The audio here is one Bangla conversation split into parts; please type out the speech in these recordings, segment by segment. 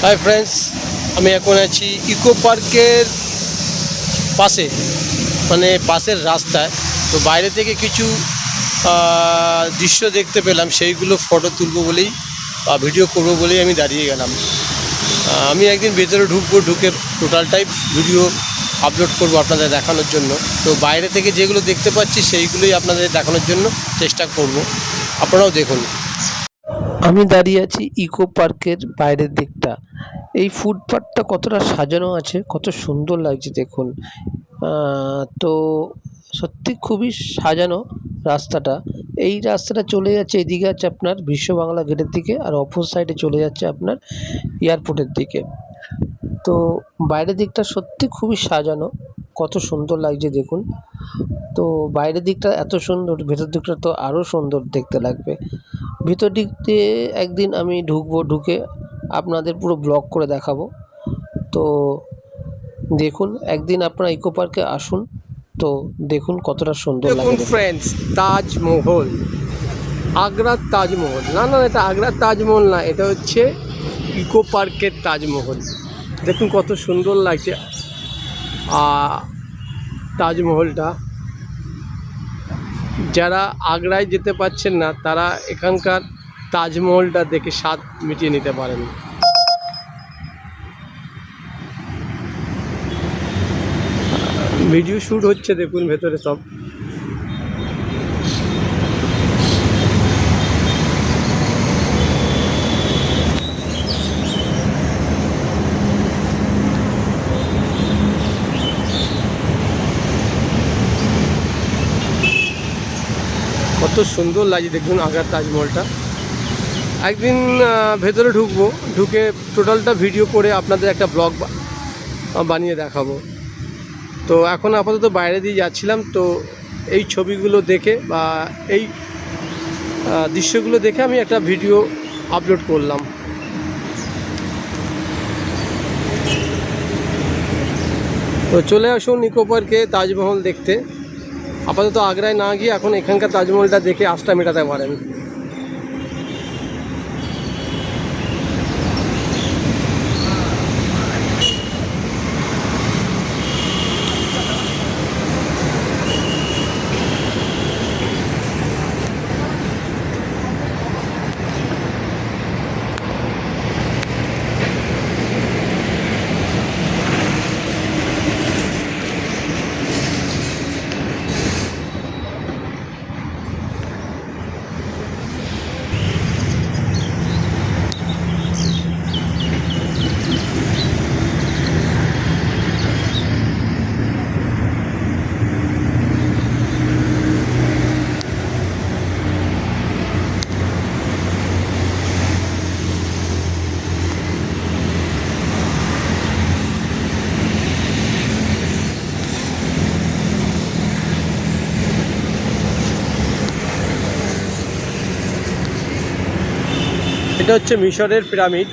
হাই ফ্রেন্ডস, আমি এখন আছি ইকো পার্কের পাশে, মানে পাশের রাস্তায়। তো বাইরে থেকে কিছু দৃশ্য দেখতে পেলাম, সেইগুলো ফটো তুলবো বলেই বা ভিডিও করবো বলেই আমি দাঁড়িয়ে গেলাম। আমি একদিন ভেতরে ঢুকে টোটালটাই ভিডিও আপলোড করব আপনাদের দেখানোর জন্য। তো বাইরে থেকে যেগুলো দেখতে পাচ্ছি সেইগুলোই আপনাদের দেখানোর জন্য চেষ্টা করব, আপনারাও দেখুন। আমি দাঁড়িয়ে আছি ইকো পার্কের বাইরের দিকটা। এই ফুটপাথটা কতটা সাজানো আছে, কত সুন্দর লাগছে দেখুন। তো সত্যি খুবই সাজানো রাস্তাটা। এই রাস্তাটা চলে যাচ্ছে, এদিকে আছে আপনার বিশ্ব বাংলা গেটের দিকে, আর অপর সাইডে চলে যাচ্ছে আপনার এয়ারপোর্টের দিকে। তো বাইরের দিকটা সত্যি খুবই সাজানো, কত সুন্দর লাগছে দেখুন। তো বাইরের দিকটা এত সুন্দর, ভেতর দিকটা তো আরও সুন্দর দেখতে লাগবে। ভিতর দিক দিয়ে একদিন আমি ঢুকবো, ঢুকে আপনাদের পুরো ব্লগ করে দেখাবো। তো দেখুন, একদিন আপনারা ইকো পার্কে আসুন, তো দেখুন কতটা সুন্দর লাগে। দেখুন ফ্রেন্ডস, তাজমহল, আগ্রার তাজমহল। না না, এটা আগ্রার তাজমহল না, এটা হচ্ছে ইকো পার্কের তাজমহল। দেখুন কত সুন্দর লাগছে তাজমহলটা। যারা আগ্রায় যেতে পারছেন না, তারা এখানকার তাজমহলটা দেখে স্বাদ মিটিয়ে নিতে পারেন। ভিডিও শ্যুট হচ্ছে, দেখুন ভেতরে সব। কত সুন্দর লাগছে দেখুন আগ্রার তাজমহলটা। একদিন ভেতরে ঢুকবো, ঢুকে টোটালটা ভিডিও করে আপনাদের একটা ব্লগ বানিয়ে দেখাবো। তো এখন আপাতত বাইরে দিয়ে যাচ্ছিলাম, তো এই ছবিগুলো দেখে বা এই দৃশ্যগুলো দেখে আমি একটা ভিডিও আপলোড করলাম। তো চলে আসুন ইকো পার্কে তাজমহল দেখতে। আপাতত আগ্রায় না গিয়ে এখন এখানকার তাজমহলটা দেখে আশটা মেটাতে পারেন। এটা হচ্ছে মিশরের পিরামিড।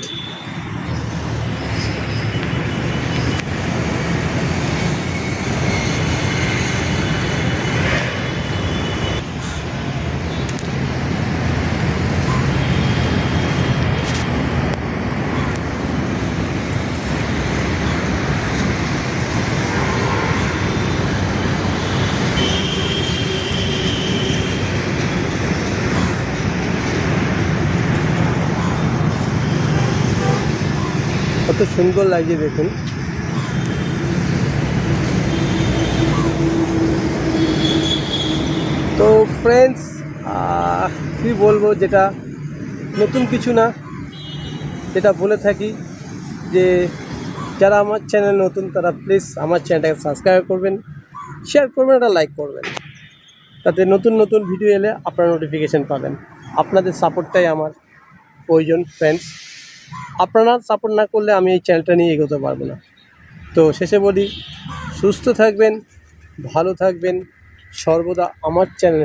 কত সুন্দর লাগছে দেখুন। তো ফ্রেন্ডস, কী বলবো, যেটা নতুন কিছু না, যেটা বলে থাকি যে যারা আমার চ্যানেল নতুন তারা প্লিজ আমার চ্যানেলটাকে সাবস্ক্রাইব করবেন, শেয়ার করবেন, একটা লাইক করবেন, তাতে নতুন নতুন ভিডিও এলে আপনারা নোটিফিকেশান পাবেন। আপনাদের সাপোর্টটাই আমার প্রয়োজন ফ্রেন্ডস। আপনারা সাপোর্ট না করলে আমি এই চ্যানেলটা নিয়ে এগোতে পারবো না। তো শেষে বলি, সুস্থ থাকবেন, ভালো থাকবেন, সর্বদা আমার চ্যানেল